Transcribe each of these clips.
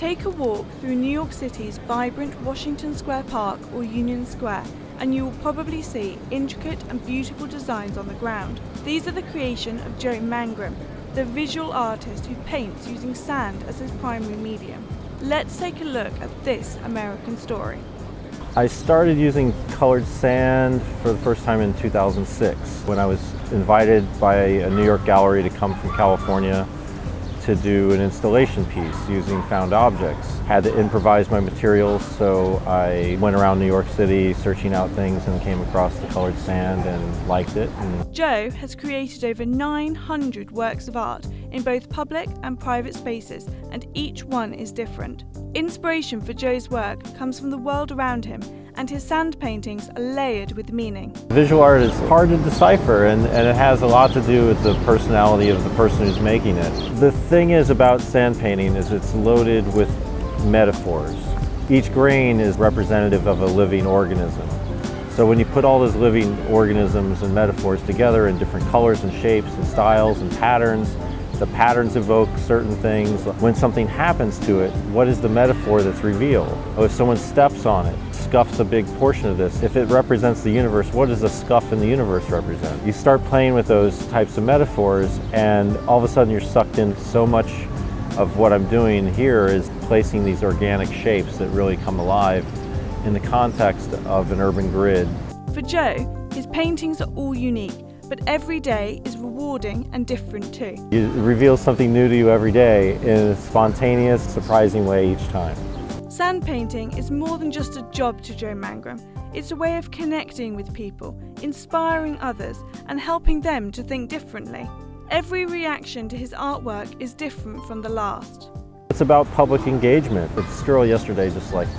Take a walk through New York City's vibrant Washington Square Park or Union Square, and you will probably see intricate and beautiful designs on the ground. These are the creation of Joe Mangrum, the visual artist who paints using sand as his primary medium. Let's take a look at this American story. I started using colored sand for the first time in 2006 when I was invited by a New York gallery to come from California to do an installation piece using found objects. Had to improvise my materials, so I went around New York City searching out things and came across the colored sand and liked it. Joe has created over 900 works of art in both public and private spaces, and each one is different. Inspiration for Joe's work comes from the world around him, and his sand paintings are layered with meaning. Visual art is hard to decipher, and it has a lot to do with the personality of the person who's making it. The thing is about sand painting is it's loaded with metaphors. Each grain is representative of a living organism. So when you put all those living organisms and metaphors together in different colors and shapes and styles and patterns, the patterns evoke certain things. When something happens to it, what is the metaphor that's revealed? If someone steps on it, scuffs a big portion of this. If it represents the universe, what does a scuff in the universe represent? You start playing with those types of metaphors, and all of a sudden you're sucked in. So much of what I'm doing here is placing these organic shapes that really come alive in the context of an urban grid. For Joe, his paintings are all unique, but every day is rewarding and different too. It reveals something new to you every day in a spontaneous, surprising way each time. Sand painting is more than just a job to Joe Mangrum. It's a way of connecting with people, inspiring others, and helping them to think differently. Every reaction to his artwork is different from the last. It's about public engagement. This girl yesterday just like,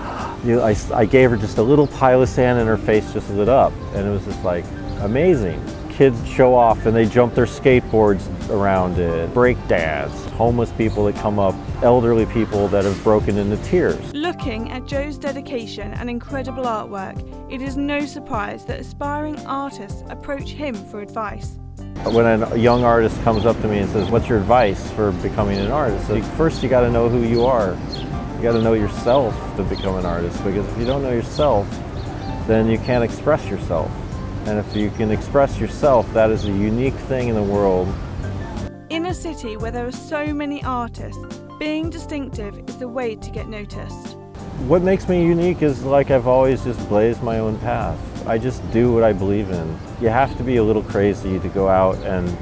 I gave her just a little pile of sand and her face just lit up, and it was just like amazing. Kids show off and they jump their skateboards around it, break dance, homeless people that come up, elderly people that have broken into tears. Looking at Joe's dedication and incredible artwork, it is no surprise that aspiring artists approach him for advice. When a young artist comes up to me and says, "What's your advice for becoming an artist?" First you got to know who you are. You got to know yourself to become an artist, because if you don't know yourself, then you can't express yourself. And if you can express yourself, that is a unique thing in the world. In a city where there are so many artists, being distinctive is the way to get noticed. What makes me unique is like I've always just blazed my own path. I just do what I believe in. You have to be a little crazy to go out and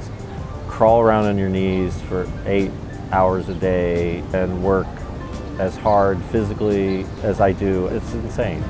crawl around on your knees for 8 hours a day and work as hard physically as I do. It's insane.